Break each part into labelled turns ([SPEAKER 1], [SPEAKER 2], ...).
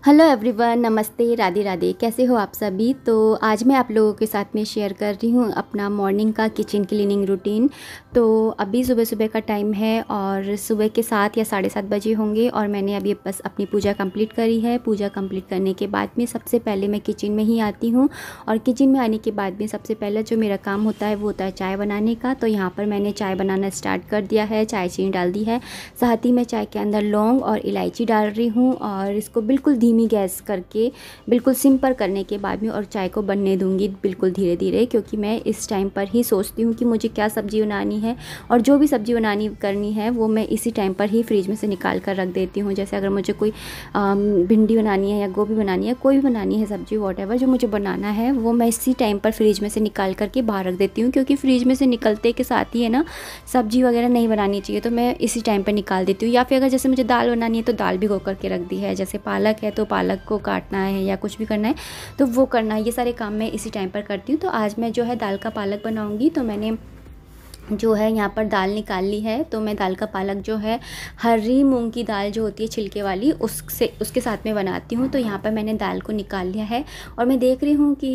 [SPEAKER 1] Hello everyone, नमस्ते, राधे राधे। कैसे हो आप सभी। तो आज मैं आप लोगों के साथ में शेयर कर रही हूँ अपना मॉर्निंग का किचन क्लीनिंग रूटीन। तो अभी सुबह सुबह का टाइम है और सुबह के 7 या 7:30 बजे होंगे और मैंने अभी बस अपनी पूजा कंप्लीट करी है। पूजा कंप्लीट करने के बाद में सबसे पहले मैं किचन में ही आती हूँ और किचन में आने के बाद में सबसे पहले जो मेरा काम होता है वो होता है चाय बनाने का। तो यहाँ पर मैंने चाय बनाना स्टार्ट कर दिया है, चाय चीनी डाल दी है, साथ ही मैं चाय के अंदर लौंग और इलायची डाल रही हूँ और इसको बिल्कुल धीमी गैस करके बिल्कुल सिंपल करने के बाद में और चाय को बनने दूंगी बिल्कुल धीरे धीरे, क्योंकि मैं इस टाइम पर ही सोचती हूँ कि मुझे क्या सब्ज़ी बनानी है और जो भी सब्ज़ी बनानी करनी है वो मैं इसी टाइम पर ही फ्रिज में से निकाल कर रख देती हूँ। जैसे अगर मुझे कोई भिंडी बनानी है या गोभी बनानी है, कोई भी बनानी है सब्ज़ी वॉटेवर जो मुझे बनाना है वो मैं इसी टाइम पर फ्रिज में से निकाल करके बाहर रख देती हूँ, क्योंकि फ्रिज में से निकलते के साथ ही है ना सब्ज़ी वगैरह नहीं बनानी चाहिए। तो मैं इसी टाइम पर निकाल देती हूँ। या फिर अगर जैसे मुझे दाल बनानी है तो दाल भिगो करके रख दी है, जैसे पालक है तो पालक को काटना है या कुछ भी करना है तो वो करना है। ये सारे काम मैं इसी टाइम पर करती हूँ। तो आज मैं जो है दाल का पालक बनाऊंगी। तो मैंने जो है यहाँ पर दाल निकाल ली है। तो मैं दाल का पालक जो है हरी मूंग की दाल जो होती है छिलके वाली उसके साथ में बनाती हूँ। तो यहाँ पर मैंने दाल को निकाल लिया है और मैं देख रही हूँ कि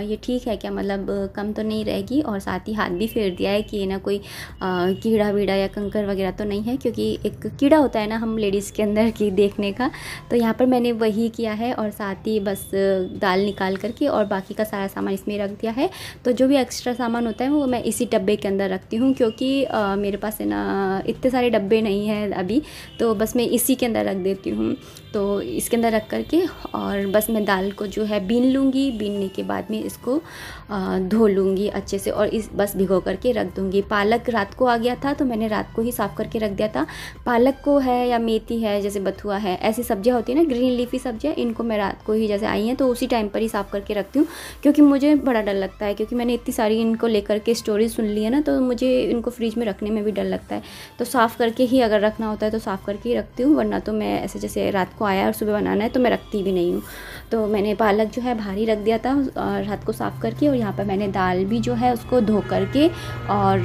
[SPEAKER 1] ये ठीक है क्या, मतलब कम तो नहीं रहेगी। और साथ ही हाथ भी फेर दिया है कि ये ना कोई कीड़ा वीड़ा या कंकर वगैरह तो नहीं है, क्योंकि एक कीड़ा होता है ना हम लेडीज़ के अंदर की देखने का। तो यहाँ पर मैंने वही किया है और साथ ही बस दाल निकाल करके और बाकी का सारा सामान इसमें रख दिया है। तो जो भी एक्स्ट्रा सामान होता है वो मैं इसी डब्बे के अंदर रखती हूँ, क्योंकि मेरे पास है ना इतने सारे डब्बे नहीं हैं अभी। तो बस मैं इसी के अंदर रख देती हूँ। तो इसके अंदर रख करके और बस मैं दाल को जो है बीन लूँगी। बीनने के बाद में इसको धो लूँगी अच्छे से और इस बस भिगो करके रख दूँगी। पालक रात को आ गया था तो मैंने रात को ही साफ़ करके रख दिया था। पालक को है या मेथी है, जैसे बथुआ है, ऐसी सब्जियाँ होती है ना ग्रीन लीफी सब्जियाँ, इनको मैं रात को ही जैसे आई हैं तो उसी टाइम पर ही साफ़ करके रखती हूँ, क्योंकि मुझे बड़ा डर लगता है, क्योंकि मैंने इतनी सारी इनको लेकर के स्टोरी सुन ली है ना, तो मुझे इनको फ्रिज में रखने में भी डर लगता है। तो साफ़ करके ही अगर रखना होता है तो साफ़ करके ही रखती हूँ, वरना तो मैं ऐसे जैसे रात को आया और सुबह बनाना है तो मैं रखती भी नहीं हूँ। तो मैंने पालक जो है बाहर ही रख दिया था रात को साफ़ करके। और यहाँ पर मैंने दाल भी जो है उसको धो करके और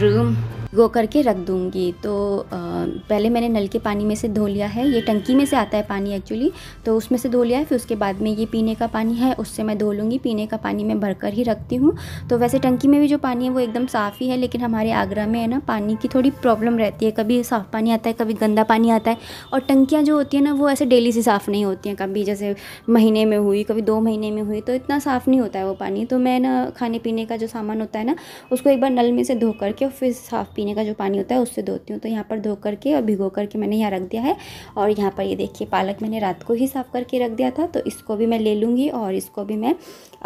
[SPEAKER 1] भिगो करके रख दूँगी। तो पहले मैंने नल के पानी में से धो लिया है, ये टंकी में से आता है पानी एक्चुअली, तो उसमें से धो लिया है। फिर उसके बाद में ये पीने का पानी है उससे मैं धो लूँगी। पीने का पानी मैं भरकर ही रखती हूँ। तो वैसे टंकी में भी जो पानी है वो एकदम साफ़ ही है, लेकिन हमारे आगरा में है ना पानी की थोड़ी प्रॉब्लम रहती है, कभी साफ़ पानी आता है कभी गंदा पानी आता है। और टंकियाँ जो होती है ना वो ऐसे डेली से साफ़ नहीं होती हैं, कभी जैसे महीने में हुई, कभी 2 महीने में हुई, तो इतना साफ़ नहीं होता है वो पानी। तो मैं ना खाने पीने का जो सामान होता है ना उसको एक बार नल में से धो करके और फिर साफ़ पीने का जो पानी होता है उससे धोती हूँ। तो यहाँ पर धो करके और भिगो करके मैंने यहाँ रख दिया है। और यहाँ पर ये देखिए पालक मैंने रात को ही साफ़ करके रख दिया था, तो इसको भी मैं ले लूँगी और इसको भी मैं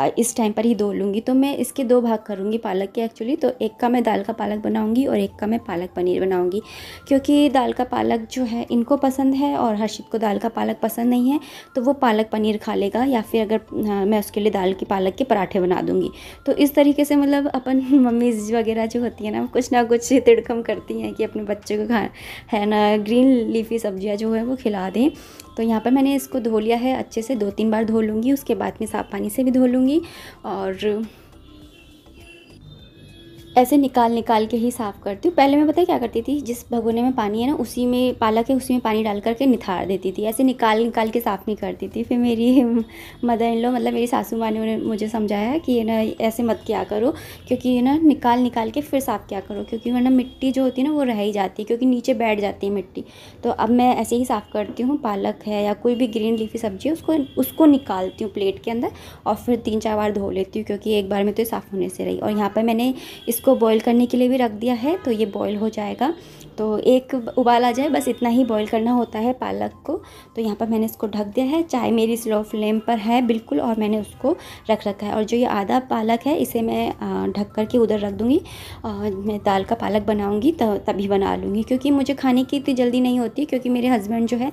[SPEAKER 1] इस टाइम पर ही धो लूँगी। तो मैं इसके 2 भाग करूँगी पालक के एक्चुअली। तो एक का मैं दाल का पालक बनाऊँगी और एक का मैं पालक पनीर बनाऊँगी, क्योंकि दाल का पालक जो है इनको पसंद है और हर्षित को दाल का पालक पसंद नहीं है, तो वो पालक पनीर खा लेगा, या फिर अगर मैं उसके लिए दाल की पालक के पराठे बना दूँगी। तो इस तरीके से मतलब अपन मम्मीज़ वगैरह जो होती है ना कुछ ना कुछ तिड़कम करती हैं कि अपने बच्चे को है ना ग्रीन लीफी सब्जियां जो है वो खिला दें। तो यहाँ पर मैंने इसको धो लिया है अच्छे से, 2-3 बार धो लूँगी, उसके बाद में साफ़ पानी से भी धो लूँगी और ऐसे निकाल निकाल के ही साफ़ करती हूँ। पहले मैं पता है क्या करती थी, जिस भगोने में पानी है ना उसी में पालक है उसी में पानी डाल करके निथार देती थी, ऐसे निकाल निकाल के साफ़ नहीं करती थी। फिर मेरी मदर इन लॉ मतलब मेरी सासू माँ ने मुझे समझाया कि ये ना ऐसे मत किया करो, क्योंकि ये ना निकाल निकाल के फिर साफ़ किया करो, क्योंकि वरना मिट्टी जो होती है ना वो रह ही जाती है, क्योंकि नीचे बैठ जाती है मिट्टी। तो अब मैं ऐसे ही साफ़ करती हूँ। पालक है या कोई भी ग्रीन लीफी सब्जी है उसको निकालती हूँ प्लेट के अंदर और फिर 3-4 बार धो लेती हूँ, क्योंकि एक बार में तो साफ़ होने से रही। और यहाँ पर मैंने इसको बॉईल करने के लिए भी रख दिया है, तो ये बॉईल हो जाएगा। तो एक उबाल आ जाए बस इतना ही बॉईल करना होता है पालक को। तो यहाँ पर मैंने इसको ढक दिया है, चाय मेरी स्लो फ्लेम पर है बिल्कुल, और मैंने उसको रख रखा है। और जो ये आधा पालक है इसे मैं ढक करके उधर रख दूँगी। मैं दाल का पालक बनाऊँगी तभी बना लूँगी, क्योंकि मुझे खाने की इतनी जल्दी नहीं होती, क्योंकि मेरे हस्बैंड जो है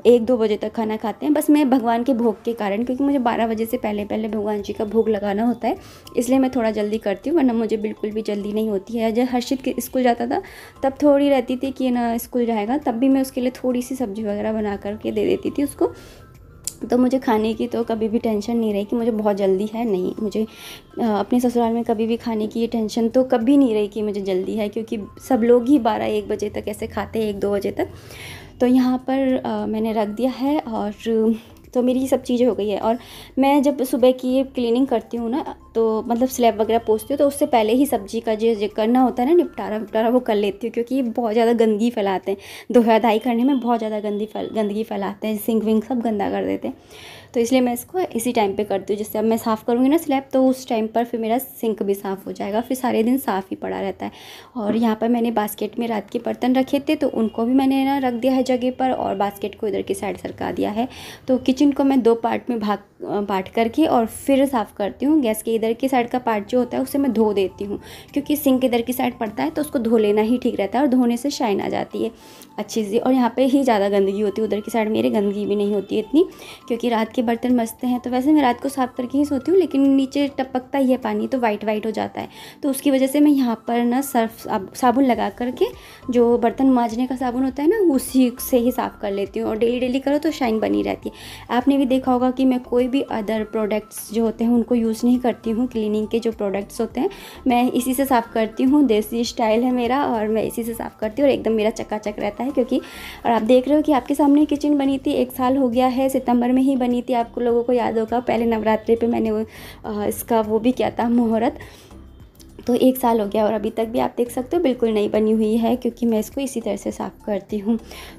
[SPEAKER 1] 1-2 बजे तक खाना खाते हैं। बस मैं भगवान के भोग के कारण, क्योंकि मुझे 12 बजे से पहले पहले भगवान जी का भोग लगाना होता है, इसलिए मैं थोड़ा जल्दी करती हूँ, वरना मुझे बिल्कुल भी जल्दी नहीं होती है। जब हर्षित के स्कूल जाता था तब थोड़ी रहती थी कि ना स्कूल जाएगा, तब भी मैं उसके लिए थोड़ी सी सब्जी वगैरह बना करके दे देती थी उसको। तो मुझे खाने की तो कभी भी टेंशन नहीं रही कि मुझे बहुत जल्दी है, नहीं, मुझे अपने ससुराल में कभी भी खाने की ये टेंशन तो कभी नहीं रही कि मुझे जल्दी है, क्योंकि सब लोग ही 12-1 बजे तक ऐसे खाते हैं, 1-2 बजे तक। तो यहाँ पर मैंने रख दिया है और तो मेरी ये सब चीज़ें हो गई है। और मैं जब सुबह की क्लीनिंग करती हूँ ना, तो मतलब स्लैब वगैरह पोंछती हूँ, तो उससे पहले ही सब्ज़ी का जो करना होता है ना, निपटारा वो कर लेती हूँ, क्योंकि ये बहुत ज़्यादा गंदगी फैलाते हैं। धोया धाई करने में बहुत ज़्यादा गंदगी फैलाते हैं, सिंक विंक सब गंदा कर देते हैं। तो इसलिए मैं इसको इसी टाइम पे करती हूँ। जैसे अब मैं साफ़ करूँगी ना स्लैब, तो उस टाइम पर फिर मेरा सिंक भी साफ़ हो जाएगा, फिर सारे दिन साफ़ ही पड़ा रहता है। और यहाँ पर मैंने बास्केट में रात के बर्तन रखे थे, तो उनको भी मैंने ना रख दिया है जगह पर, और बास्केट को इधर की साइड सरका दिया है। तो किचन को मैं 2 पार्ट में बांट करके और फिर साफ़ करती हूँ। गैस के इधर की साइड का पार्ट जो होता है उसे मैं धो देती हूँ, क्योंकि सिंक इधर की साइड पड़ता है, तो उसको धो लेना ही ठीक रहता है, और धोने से शाइन आ जाती है अच्छी सी। और यहाँ पे ही ज़्यादा गंदगी होती है, उधर की साइड मेरे गंदगी भी नहीं होती है इतनी, क्योंकि रात के बर्तन मसते हैं। तो वैसे मैं रात को साफ़ करके ही सोती हूँ, लेकिन नीचे टपकता ही है पानी, तो वाइट हो जाता है। तो उसकी वजह से मैं यहाँ पर ना साबुन लगा करके, जो बर्तन मांजने का साबुन होता है ना, उसी से ही साफ़ कर लेती हूँ। और डेली करो तो शाइन बनी रहती है। आपने भी देखा होगा कि मैं कोई भी अदर प्रोडक्ट्स जो होते हैं उनको यूज़ नहीं करती हूँ। क्लीनिंग के जो प्रोडक्ट्स होते हैं मैं इसी से साफ़ करती हूँ। देसी स्टाइल है मेरा, और मैं इसी से साफ़ करती हूँ, और एकदम मेरा चकाचक रहता है। क्योंकि और आप देख रहे हो कि आपके सामने किचन बनी थी, 1 साल हो गया है, सितंबर में ही बनी थी। आपको लोगों को याद होगा, पहले नवरात्रि पे मैंने इसका वो भी किया था, मुहूर्त। तो 1 साल हो गया, और अभी तक भी आप देख सकते हो बिल्कुल नई बनी हुई है, क्योंकि मैं इसको इसी तरह से साफ़ करती हूँ।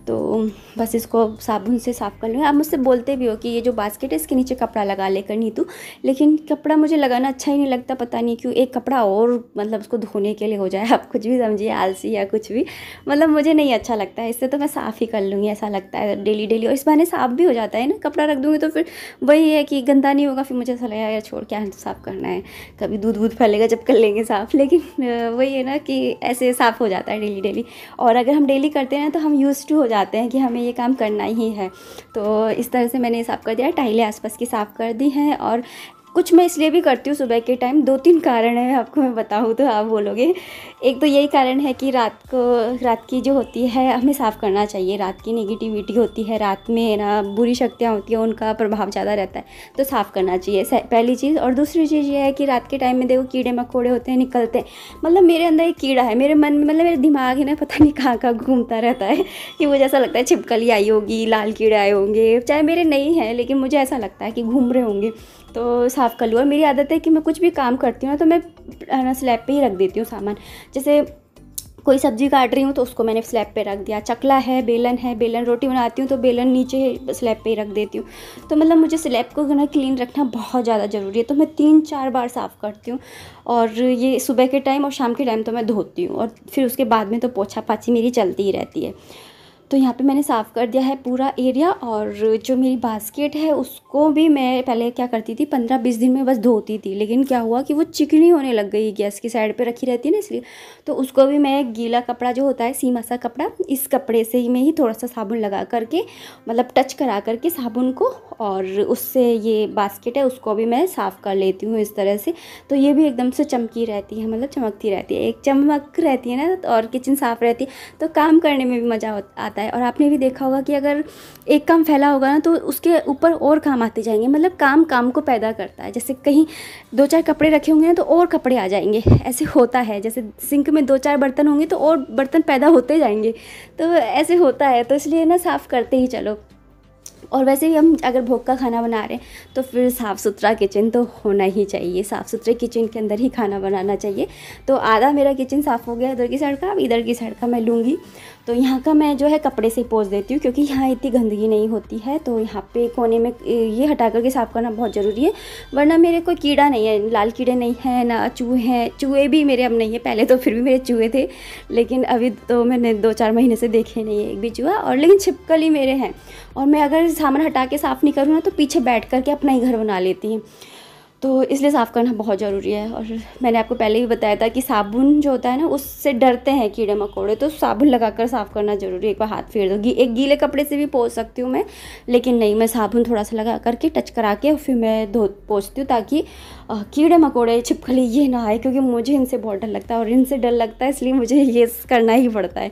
[SPEAKER 1] तो बस इसको साबुन से साफ़ कर लूँ। आप मुझसे बोलते भी हो कि ये जो बास्केट है इसके नीचे कपड़ा लगा लेकर नीतू, लेकिन कपड़ा मुझे लगाना अच्छा ही नहीं लगता, पता नहीं क्यों। एक कपड़ा और मतलब उसको धोने के लिए हो जाए, आप कुछ भी समझिए, आलसी या कुछ भी, मतलब मुझे नहीं अच्छा लगता है। इससे तो मैं साफ़ ही कर लूँगी, ऐसा लगता है डेली। और इस बहाने साफ़ भी हो जाता है ना। कपड़ा रख दूँगी तो फिर वही है कि गंदा नहीं होगा, फिर मुझे ऐसा लगेगा यार छोड़, क्या साफ़ करना है, कभी दूध फैलेगा जब कर लेंगे साफ़। लेकिन वही है ना कि ऐसे साफ़ हो जाता है डेली। और अगर हम डेली करते हैं ना, तो हम यूज़ टू हो जाते हैं कि हमें ये काम करना ही है। तो इस तरह से मैंने साफ़ कर दिया, टाइलें आसपास की साफ़ कर दी हैं। और कुछ मैं इसलिए भी करती हूँ सुबह के टाइम, 2-3 कारण है, आपको मैं बताऊँ तो आप बोलोगे। एक तो यही कारण है कि रात की जो होती है हमें साफ़ करना चाहिए। रात की नेगेटिविटी होती है, रात में ना बुरी शक्तियाँ होती हैं, उनका प्रभाव ज़्यादा रहता है, तो साफ़ करना चाहिए, पहली चीज़। और दूसरी चीज़ ये है कि रात के टाइम में देखो कीड़े मकोड़े होते हैं, निकलते हैं। मतलब मेरे अंदर एक कीड़ा है, मेरे मन में, मतलब मेरा दिमाग है ना, पता नहीं कहाँ घूमता रहता है कि मुझे ऐसा लगता है छिपकली आई होगी, लाल कीड़े आए होंगे, चाहे मेरे नहीं हैं, लेकिन मुझे ऐसा लगता है कि घूम रहे होंगे, तो साफ़ कर लूँ। और मेरी आदत है कि मैं कुछ भी काम करती हूँ ना, तो मैं स्लैब पे ही रख देती हूँ सामान। जैसे कोई सब्ज़ी काट रही हूँ तो उसको मैंने स्लैब पे रख दिया, चकला है, बेलन रोटी बनाती हूँ तो बेलन नीचे स्लैब पे ही रख देती हूँ। तो मतलब मुझे स्लैब को ना क्लीन रखना बहुत ज़्यादा ज़रूरी है, तो मैं 3-4 बार साफ़ करती हूँ। और ये सुबह के टाइम और शाम के टाइम तो मैं धोती हूँ, और फिर उसके बाद में तो पोछा पाछी मेरी चलती ही रहती है। तो यहाँ पे मैंने साफ़ कर दिया है पूरा एरिया। और जो मेरी बास्केट है उसको भी मैं पहले क्या करती थी, 15-20 दिन में बस धोती थी, लेकिन क्या हुआ कि वो चिकनी होने लग गई, गैस की साइड पे रखी रहती है ना, इसलिए। तो उसको भी मैं गीला कपड़ा जो होता है, सीमा सा कपड़ा, इस कपड़े से ही मैं ही थोड़ा सा साबुन लगा करके, मतलब टच करा करके साबुन को, और उससे ये बास्केट है उसको भी मैं साफ़ कर लेती हूँ इस तरह से। तो ये भी एकदम से चमकी रहती है, मतलब चमकती रहती है, एक चमक रहती है ना, और किचन साफ़ रहती है, तो काम करने में भी मज़ा आता है। और आपने भी देखा होगा कि अगर एक काम फैला होगा ना, तो उसके ऊपर और काम आते जाएंगे, मतलब काम को पैदा करता है। जैसे कहीं 2-4 कपड़े रखे होंगे ना, तो और कपड़े आ जाएंगे, ऐसे होता है। जैसे सिंक में 2-4 बर्तन होंगे तो और बर्तन पैदा होते जाएंगे, तो ऐसे होता है। तो इसलिए ना साफ़ करते ही चलो। और वैसे भी हम अगर भोग का खाना बना रहे हैं तो फिर साफ़ सुथरा किचन तो होना ही चाहिए, साफ़ सुथरे किचन के अंदर ही खाना बनाना चाहिए। तो आधा मेरा किचन साफ़ हो गया इधर की साइड का, अब इधर की साइड का मैं लूँगी। तो यहाँ का मैं जो है कपड़े से पोंछ देती हूँ, क्योंकि यहाँ इतनी गंदगी नहीं होती है। तो यहाँ पे कोने में ये हटा करके साफ़ करना बहुत ज़रूरी है, वरना मेरे कोई कीड़ा नहीं है, लाल कीड़े नहीं हैं, ना चूहे हैं। चूहे भी मेरे अब नहीं है, पहले तो फिर भी मेरे चूहे थे, लेकिन अभी तो मैंने 2-4 महीने से देखे नहीं है एक भी चूहा। और लेकिन छिपकली मेरे हैं, और मैं अगर सामान हटा के साफ़ नहीं करूँ ना, तो पीछे बैठ करके अपना ही घर बना लेती हैं। तो इसलिए साफ़ करना बहुत ज़रूरी है। और मैंने आपको पहले ही बताया था कि साबुन जो होता है ना, उससे डरते हैं कीड़े मकोड़े, तो साबुन लगाकर साफ़ करना ज़रूरी है। एक बार हाथ फेर दो, एक गीले कपड़े से भी पोंछ सकती हूँ मैं, लेकिन नहीं, मैं साबुन थोड़ा सा लगा करके टच करा के फिर मैं पोंछती हूँ, ताकि कीड़े मकोड़े छिपकली ये ना आए, क्योंकि मुझे इनसे बहुत डर लगता है, और इनसे डर लगता है इसलिए मुझे ये करना ही पड़ता है।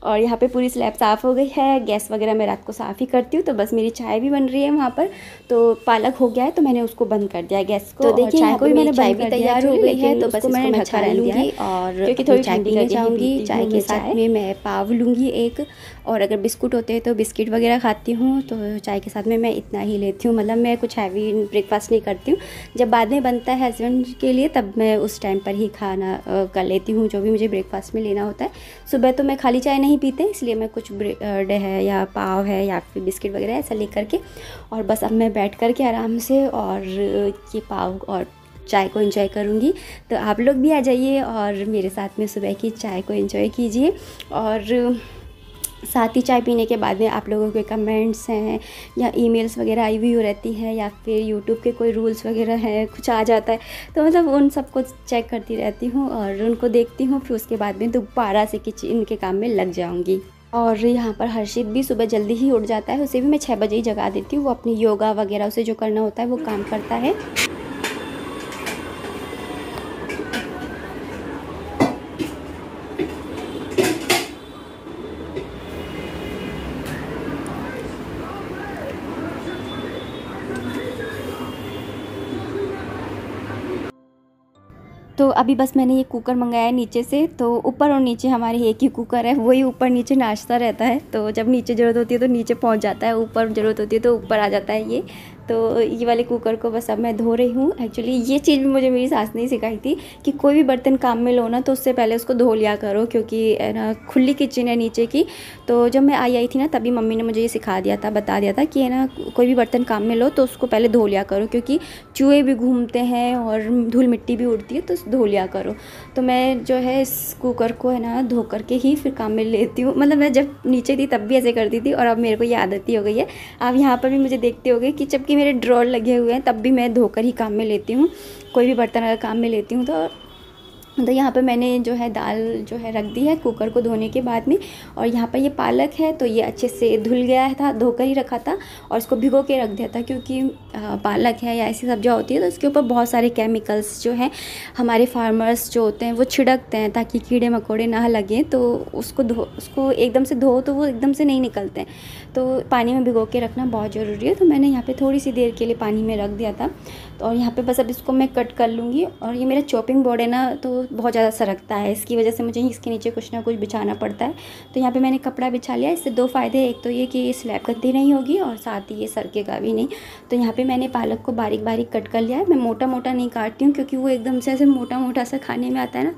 [SPEAKER 1] और यहाँ पे पूरी स्लैब साफ़ हो गई है। गैस वगैरह मैं रात को साफ़ ही करती हूँ। तो बस मेरी चाय भी बन रही है वहाँ पर। तो पालक हो गया है तो मैंने उसको बंद कर दिया है गैस को। तो देखिए चाय को भी मैंने चाय भी तैयार हो गई है, तो बस इसको मैं ढका लूँगी और क्योंकि थोड़ी चाय पीने जाऊँगी। चाय के साथ में मैं पाव लूँगी एक, और अगर बिस्कुट होते हैं तो बिस्किट वगैरह खाती हूँ। तो चाय के साथ में मैं इतना ही लेती हूँ, मतलब मैं कुछ हैवी ब्रेकफास्ट नहीं करती हूँ। जब बाद में बनता है हस्बैंड के लिए तब मैं उस टाइम पर ही खाना कर लेती हूँ जो भी मुझे ब्रेकफास्ट में लेना होता है। सुबह तो मैं खाली चाय नहीं पीते, इसलिए मैं कुछ ब्रेड है या पाव है या फिर बिस्किट वगैरह ऐसा ले करके, और बस अब मैं बैठ कर के आराम से और ये पाव और चाय को एंजॉय करूँगी। तो आप लोग भी आ जाइए और मेरे साथ में सुबह की चाय को एंजॉय कीजिए। और साथ ही चाय पीने के बाद में आप लोगों के कमेंट्स हैं या ईमेल्स वगैरह आई हुई रहती है, या फिर यूट्यूब के कोई रूल्स वगैरह हैं, कुछ आ जाता है तो मतलब उन सबको चेक करती रहती हूँ और उनको देखती हूँ। फिर उसके बाद में दोबारा से किचन के काम में लग जाऊँगी। और यहाँ पर हर्षित भी सुबह जल्दी ही उठ जाता है, उसे भी मैं 6 बजे ही जगा देती हूँ। वो अपनी योगा वगैरह उसे जो करना होता है वो काम करता है। तो अभी बस मैंने ये कुकर मंगाया है नीचे से। तो ऊपर और नीचे हमारे एक ही कुकर है, वही ऊपर नीचे नाचता रहता है। तो जब नीचे ज़रूरत होती है तो नीचे पहुंच जाता है, ऊपर ज़रूरत होती है तो ऊपर आ जाता है ये। तो ये वाले कुकर को बस अब मैं धो रही हूँ। एक्चुअली ये चीज़ भी मुझे मेरी सास ने सिखाई थी कि कोई भी बर्तन काम में लो ना तो उससे पहले उसको धो लिया करो, क्योंकि ना खुली किचन है नीचे की। तो जब मैं आई थी ना तभी मम्मी ने मुझे ये सिखा दिया था, बता दिया था कि है ना कोई भी बर्तन काम में लो तो उसको पहले धो लिया करो, क्योंकि चूहे भी घूमते हैं और धूल मिट्टी भी उड़ती है, तो धो लिया करो। तो मैं जो है इस कुकर को है ना धो करके ही फिर काम में लेती हूँ। मतलब मैं जब नीचे थी तब भी ऐसे करती थी और अब मेरे को ये आदत ही हो गई है। आप यहाँ पर भी मुझे देखते होगे कि जबकि मेरे ड्रॉर लगे हुए हैं तब भी मैं धोकर ही काम में लेती हूँ। कोई भी बर्तन अगर काम में लेती हूँ तो यहाँ पे मैंने जो है दाल जो है रख दी है कुकर को धोने के बाद में। और यहाँ पर ये पालक है तो ये अच्छे से धुल गया था, धोकर ही रखा था और इसको भिगो के रख दिया था, क्योंकि पालक है या ऐसी सब्जियाँ होती है तो उसके ऊपर बहुत सारे केमिकल्स जो हैं हमारे फार्मर्स जो होते हैं वो छिड़कते हैं ताकि कीड़े मकोड़े ना लगें। तो उसको एकदम से धो तो वो एकदम से नहीं निकलते हैं, तो पानी में भिगो के रखना बहुत ज़रूरी है। तो मैंने यहाँ पर थोड़ी सी देर के लिए पानी में रख दिया था। तो और यहाँ पर बस अब इसको मैं कट कर लूँगी। और ये मेरा चॉपिंग बोर्ड है ना तो बहुत ज़्यादा सरकता है, इसकी वजह से मुझे इसके नीचे कुछ ना कुछ बिछाना पड़ता है। तो यहाँ पे मैंने कपड़ा बिछा लिया। इससे 2 फ़ायदे, एक तो ये कि ये स्लैब गंदी नहीं होगी और साथ ही ये सरकेगा भी नहीं। तो यहाँ पे मैंने पालक को बारीक बारीक कट कर लिया है। मैं मोटा मोटा नहीं काटती हूँ क्योंकि वो एकदम से ऐसे मोटा मोटा सा खाने में आता है ना,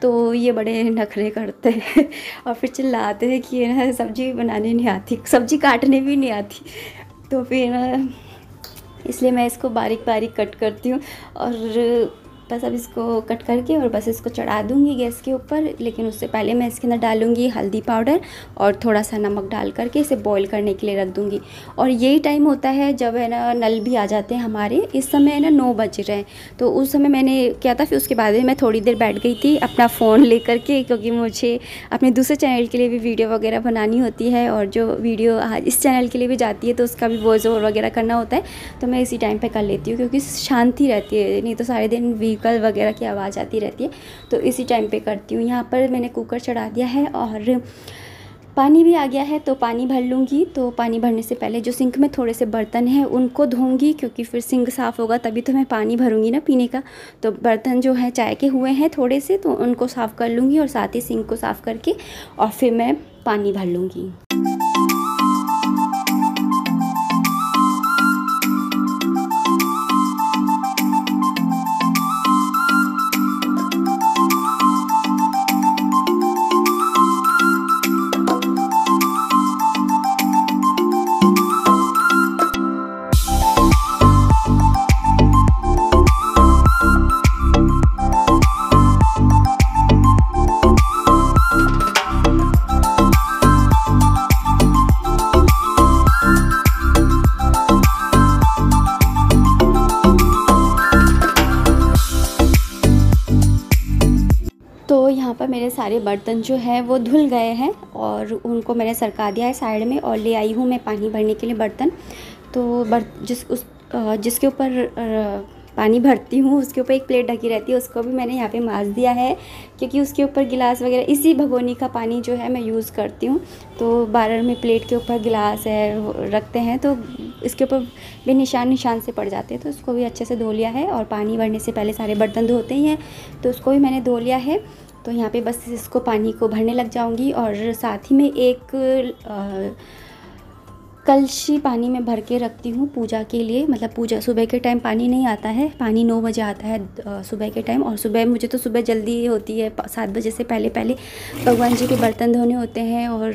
[SPEAKER 1] तो ये बड़े नखरे करते हैं और फिर चिल्लाते हैं कि ना सब्ज़ी बनाने नहीं आती, सब्ज़ी काटने भी नहीं आती। तो फिर इसलिए मैं इसको बारीक बारीक कट करती हूँ। और बस अब इसको कट करके और बस इसको चढ़ा दूँगी गैस के ऊपर। लेकिन उससे पहले मैं इसके अंदर डालूँगी हल्दी पाउडर और थोड़ा सा नमक डाल करके इसे बॉईल करने के लिए रख दूँगी। और यही टाइम होता है जब है ना नल भी आ जाते हैं हमारे। इस समय है ना 9 बज रहे हैं, तो उस समय मैंने क्या था, फिर उसके बाद में मैं थोड़ी देर बैठ गई थी अपना फ़ोन ले करके, क्योंकि मुझे अपने दूसरे चैनल के लिए भी वीडियो वगैरह बनानी होती है और जो वीडियो इस चैनल के लिए भी जाती है तो उसका भी वॉइस ओवर वगैरह करना होता है। तो मैं इसी टाइम पर कर लेती हूँ क्योंकि शांति रहती है, नहीं तो सारे दिन व्हीकल वगैरह की आवाज़ आती रहती है। तो इसी टाइम पे करती हूँ। यहाँ पर मैंने कुकर चढ़ा दिया है और पानी भी आ गया है तो पानी भर लूँगी। तो पानी भरने से पहले जो सिंक में थोड़े से बर्तन हैं उनको धोऊंगी, क्योंकि फिर सिंक साफ़ होगा तभी तो मैं पानी भरूंगी ना पीने का। तो बर्तन जो है चाय के हुए हैं थोड़े से, तो उनको साफ़ कर लूँगी और साथ ही सिंक को साफ़ करके और फिर मैं पानी भर लूँगी। तो यहाँ पर मेरे सारे बर्तन जो है वो धुल गए हैं और उनको मैंने सरका दिया है साइड में और ले आई हूँ मैं पानी भरने के लिए बर्तन। तो जिसके ऊपर पानी भरती हूँ, उसके ऊपर एक प्लेट ढकी रहती है, उसको भी मैंने यहाँ पे मांज दिया है, क्योंकि उसके ऊपर गिलास वगैरह इसी भगोनी का पानी जो है मैं यूज़ करती हूँ। तो बार में प्लेट के ऊपर गिलास है रखते हैं तो इसके ऊपर भी निशान से पड़ जाते हैं, तो उसको भी अच्छे से धो लिया है। और पानी भरने से पहले सारे बर्तन धोते ही हैं, तो उसको भी मैंने धो लिया है। तो यहाँ पे बस इसको पानी को भरने लग जाऊंगी। और साथ ही में एक कलशी पानी में भर के रखती हूँ पूजा के लिए। मतलब पूजा सुबह के टाइम पानी नहीं आता है, पानी 9 बजे आता है सुबह के टाइम। और सुबह मुझे तो सुबह जल्दी होती है, 7 बजे से पहले पहले भगवान जी के बर्तन धोने होते हैं और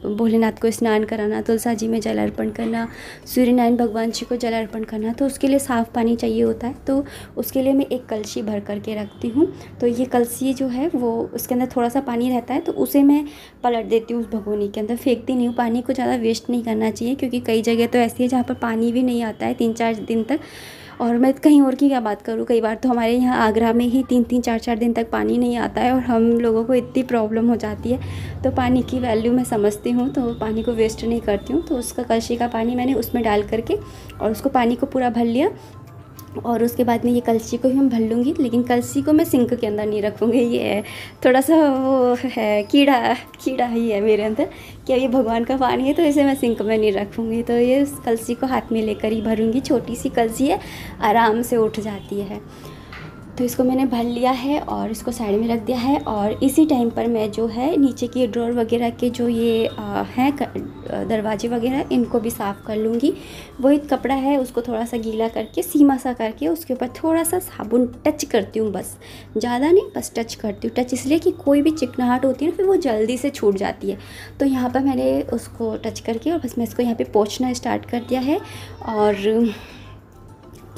[SPEAKER 1] भोलेनाथ को स्नान कराना, तुलसा जी में जल अर्पण करना, सूर्यनारायण भगवान जी को जल अर्पण करना। तो उसके लिए साफ़ पानी चाहिए होता है, तो उसके लिए मैं एक कलशी भर करके रखती हूँ। तो ये कलशी जो है वो उसके अंदर थोड़ा सा पानी रहता है, तो उसे मैं पलट देती हूँ उस भगोनी के अंदर, फेंकती नहीं हूँ। पानी को ज़्यादा वेस्ट नहीं करना चाहिए, क्योंकि कई जगह तो ऐसी है जहाँ पर पानी भी नहीं आता है 3-4 दिन तक। और मैं कहीं और की क्या बात करूँ, कई बार तो हमारे यहाँ आगरा में ही 3-3 4-4 दिन तक पानी नहीं आता है और हम लोगों को इतनी प्रॉब्लम हो जाती है। तो पानी की वैल्यू मैं समझती हूँ, तो पानी को वेस्ट नहीं करती हूँ। तो उसका कलशी का पानी मैंने उसमें डाल करके और उसको पानी को पूरा भर लिया। और उसके बाद में ये कलशी को ही मैं भर लूँगी, लेकिन कलशी को मैं सिंक के अंदर नहीं रखूँगी। ये थोड़ा सा वो है, कीड़ा ही है मेरे अंदर कि ये भगवान का पानी है तो इसे मैं सिंक में नहीं रखूँगी। तो ये उस कलशी को हाथ में लेकर ही भरूँगी। छोटी सी कलशी है, आराम से उठ जाती है। तो इसको मैंने भर लिया है और इसको साइड में रख दिया है। और इसी टाइम पर मैं जो है नीचे की ड्रॉर वगैरह के जो ये हैं दरवाजे वगैरह, इनको भी साफ़ कर लूँगी। वही कपड़ा है उसको थोड़ा सा गीला करके सीमा सा करके उसके ऊपर थोड़ा सा साबुन टच करती हूँ, बस ज़्यादा नहीं, बस टच करती हूँ। टच इसलिए कि कोई भी चिकनाहट होती है ना फिर वो जल्दी से छूट जाती है। तो यहाँ पर मैंने उसको टच करके और बस मैं इसको यहाँ पर पोंछना स्टार्ट कर दिया है। और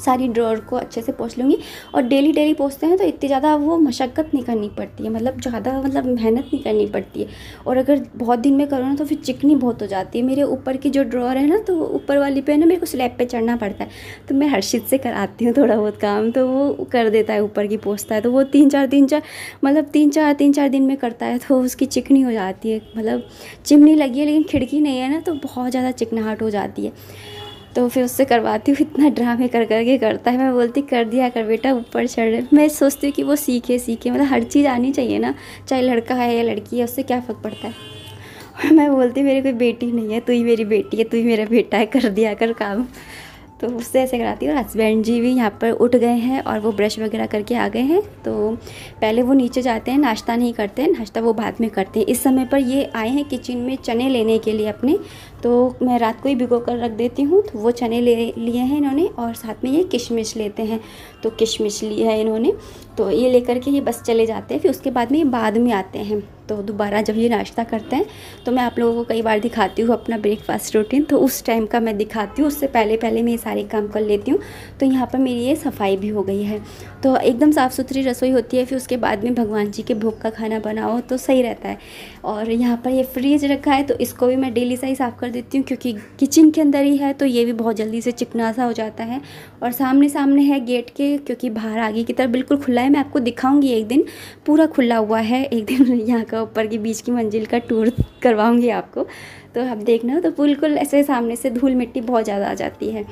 [SPEAKER 1] सारी ड्रॉर को अच्छे से पोंछ लूँगी। और डेली पोंछते हैं तो इतनी ज़्यादा वो मशक्क़त नहीं करनी पड़ती है, मतलब ज़्यादा मेहनत नहीं करनी पड़ती है। और अगर बहुत दिन में करो ना तो फिर चिकनी बहुत हो जाती है। मेरे ऊपर की जो ड्रॉर है ना, तो ऊपर वाली पे ना मेरे को स्लैब पे चढ़ना पड़ता है, तो मैं हर्षित से कराती हूँ थोड़ा बहुत काम, तो वो कर देता है, ऊपर की पोंछता है। तो वो 3-4 दिन में करता है, तो उसकी चिकनी हो जाती है। मतलब चिमनी लगी है लेकिन खिड़की नहीं है ना, तो बहुत ज़्यादा चिकनाहट हो जाती है। तो फिर उससे करवाती हूँ, इतना ड्रामे कर के करता है। मैं बोलती कर दिया कर बेटा, ऊपर चढ़। मैं सोचती हूँ कि वो सीखे मतलब हर चीज़ आनी चाहिए ना, चाहे लड़का है या लड़की है, उससे क्या फ़र्क पड़ता है। और मैं बोलती मेरी कोई बेटी नहीं है, तू ही मेरी बेटी है, तू ही मेरा बेटा है, कर दिया कर काम। तो उससे ऐसे कराती हूँ। और हस्बैंड जी भी यहाँ पर उठ गए हैं और वो ब्रश वगैरह करके आ गए हैं। तो पहले वो नीचे जाते हैं, नाश्ता नहीं करते हैं, नाश्ता वो बाद में करते हैं। इस समय पर ये आए हैं किचन में चने लेने के लिए अपने, तो मैं रात को ही भिगो कर रख देती हूँ। तो वो चने ले लिए हैं इन्होंने, और साथ में ये किशमिश लेते हैं, तो किशमिश ली है इन्होंने। तो ये लेकर के ये बस चले जाते हैं। फिर उसके बाद में ये बाद में आते हैं, तो दोबारा जब ये नाश्ता करते हैं तो मैं आप लोगों को कई बार दिखाती हूँ अपना ब्रेकफास्ट रूटीन, तो उस टाइम का मैं दिखाती हूँ। उससे पहले मैं ये सारे काम कर लेती हूँ। तो यहाँ पर मेरी ये सफाई भी हो गई है, तो एकदम साफ़ सुथरी रसोई होती है। फिर उसके बाद में भगवान जी के भोग का खाना बनाओ तो सही रहता है। और यहाँ पर ये फ्रीज रखा है, तो इसको भी मैं डेली से ही साफ़ कर देती हूँ, क्योंकि किचन के अंदर ही है तो ये भी बहुत जल्दी से चिकना सा हो जाता है। और सामने है गेट के, क्योंकि बाहर आगे की तरफ बिल्कुल खुला है। मैं आपको दिखाऊंगी एक दिन, पूरा खुला हुआ है। एक दिन यहाँ का ऊपर की बीच की मंजिल का टूर करवाऊंगी आपको, तो आप देखना। तो बिल्कुल ऐसे सामने से धूल मिट्टी बहुत ज़्यादा आ जाती है,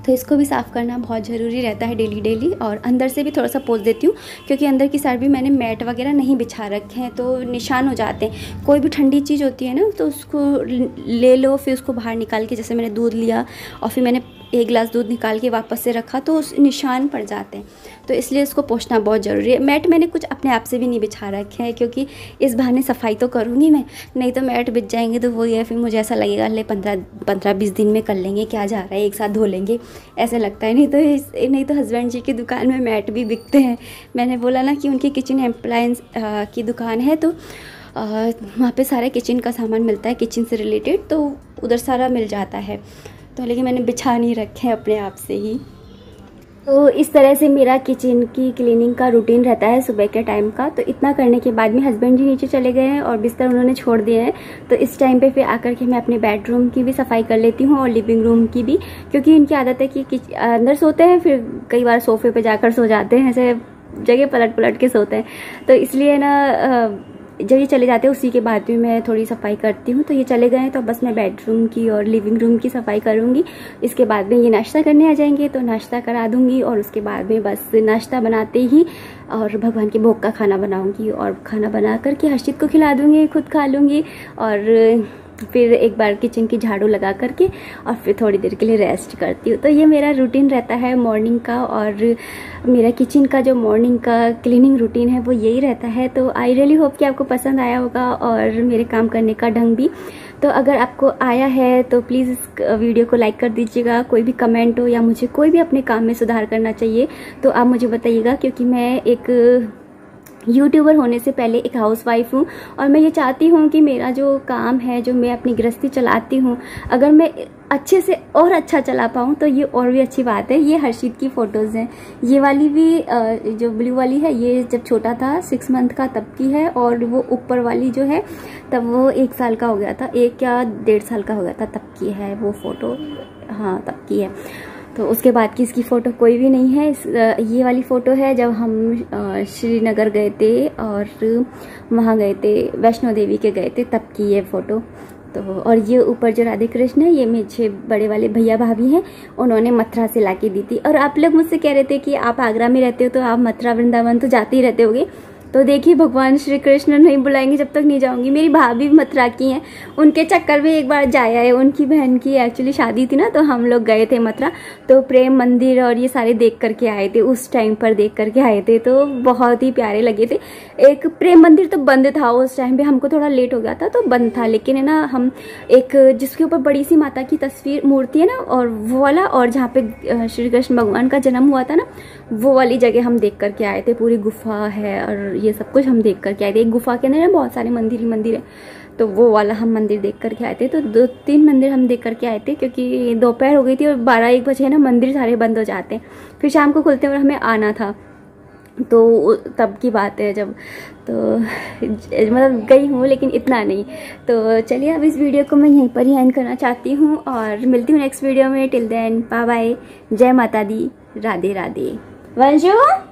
[SPEAKER 1] तो इसको भी साफ़ करना बहुत ज़रूरी रहता है डेली। और अंदर से भी थोड़ा सा पोंछ देती हूँ, क्योंकि अंदर की साइड भी मैंने मैट वगैरह नहीं बिछा रखे हैं, तो निशान हो जाते हैं। कोई भी ठंडी चीज़ होती है ना, तो उसको ले लो, फिर उसको बाहर निकाल के, जैसे मैंने दूध लिया और फिर मैंने 1 गिलास दूध निकाल के वापस से रखा, तो उस निशान पड़ जाते हैं। तो इसलिए इसको पोंछना बहुत ज़रूरी है। मैट मैंने कुछ अपने आप से भी नहीं बिछा रखे हैं, क्योंकि इस बहाने सफाई तो करूँगी मैं, नहीं तो मैट बिछ जाएंगे तो वो ये फिर मुझे ऐसा लगेगा ले 15-20 दिन में कर लेंगे, क्या जा रहा है, एक साथ धो लेंगे, ऐसे लगता है। नहीं तो हस्बैंड जी की दुकान में मैट भी बिकते हैं। मैंने बोला ना कि उनकी किचन अप्लायंस की दुकान है, तो वहाँ पे सारे किचन का सामान मिलता है, किचन से रिलेटेड, तो उधर सारा मिल जाता है। तो लेकिन मैंने बिछा नहीं रखे हैं अपने आप से ही। तो इस तरह से मेरा किचन की क्लीनिंग का रूटीन रहता है सुबह के टाइम का। तो इतना करने के बाद में हस्बैंड जी नीचे चले गए हैं और बिस्तर उन्होंने छोड़ दिए हैं। तो इस टाइम पे फिर आकर के मैं अपने बेडरूम की भी सफाई कर लेती हूँ और लिविंग रूम की भी, क्योंकि इनकी आदत है कि अंदर सोते हैं, फिर कई बार सोफे पे जाकर सो जाते हैं, ऐसे जगह पलट के सोते हैं। तो इसलिए ना जब ये चले जाते हैं उसी के बाद भी मैं थोड़ी सफाई करती हूँ। तो ये चले गए हैं तो बस मैं बेडरूम की और लिविंग रूम की सफाई करूँगी। इसके बाद में ये नाश्ता करने आ जाएंगे तो नाश्ता करा दूँगी, और उसके बाद में बस नाश्ता बनाते ही और भगवान के भोग का खाना बनाऊँगी, और खाना बना करके हर्षित को खिला दूँगी, खुद खा लूँगी, और फिर एक बार किचन की झाड़ू लगा करके और फिर थोड़ी देर के लिए रेस्ट करती हूँ। तो ये मेरा रूटीन रहता है मॉर्निंग का, और मेरा किचन का जो मॉर्निंग का क्लीनिंग रूटीन है वो यही रहता है। तो आई रियली होप कि आपको पसंद आया होगा और मेरे काम करने का ढंग भी। तो अगर आपको आया है तो प्लीज़ इस वीडियो को लाइक कर दीजिएगा। कोई भी कमेंट हो या मुझे कोई भी अपने काम में सुधार करना चाहिए तो आप मुझे बताइएगा, क्योंकि मैं एक यूट्यूबर होने से पहले एक हाउसवाइफ हूँ, और मैं ये चाहती हूँ कि मेरा जो काम है, जो मैं अपनी गृहस्थी चलाती हूँ, अगर मैं अच्छे से और अच्छा चला पाऊँ तो ये और भी अच्छी बात है। ये हर्षित की फ़ोटोज़ हैं, ये वाली भी जो ब्लू वाली है ये जब छोटा था 6 मंथ का तब की है, और वो ऊपर वाली जो है तब वो 1 साल का हो गया था, 1 या 1.5 साल का हो गया था तब की है वो फ़ोटो, हाँ तब की है। तो उसके बाद की इसकी फ़ोटो कोई भी नहीं है। ये वाली फ़ोटो है जब हम श्रीनगर गए थे और वहाँ गए थे, वैष्णो देवी के गए थे, तब की ये फ़ोटो। तो और ये ऊपर जो राधे कृष्ण है ये मेरे बड़े वाले भैया भाभी हैं, उन्होंने मथुरा से लाके दी थी। और आप लोग मुझसे कह रहे थे कि आप आगरा में रहते हो तो आप मथुरा वृंदावन तो जाते ही रहते होगे, तो देखिए भगवान श्री कृष्ण नहीं बुलाएंगे जब तक नहीं जाऊंगी। मेरी भाभी भी मथुरा की हैं, उनके चक्कर में एक बार जाया है, उनकी बहन की एक्चुअली शादी थी ना, तो हम लोग गए थे मथुरा, तो प्रेम मंदिर और ये सारे देख करके आए थे, उस टाइम पर देख करके आए थे, तो बहुत ही प्यारे लगे थे। एक प्रेम मंदिर तो बंद था उस टाइम पे, हमको थोड़ा लेट हो गया था तो बंद था, लेकिन है ना हम एक जिसके ऊपर बड़ी सी माता की तस्वीर मूर्ति है ना, और वो वाला, और जहाँ पे श्री कृष्ण भगवान का जन्म हुआ था ना, वो वाली जगह हम देख करके आए थे। पूरी गुफा है और ये सब कुछ हम देख करके आए थे। एक गुफा के अंदर ना बहुत सारे मंदिर ही मंदिर है, तो वो वाला हम मंदिर देख करके आए थे। तो 2-3 मंदिर हम देख करके आए थे, क्योंकि दोपहर हो गई थी और 12-1 बजे ना मंदिर सारे बंद हो जाते हैं, फिर शाम को खुलते हैं और हमें आना था, तो तब की बात है जब, तो मतलब गई हूँ लेकिन इतना नहीं। तो चलिए अब इस वीडियो को मैं यहीं पर ही एंड करना चाहती हूँ, और मिलती हूँ नेक्स्ट वीडियो में। टिल देन बाय बाय, जय माता दी, राधे राधे। वंशु।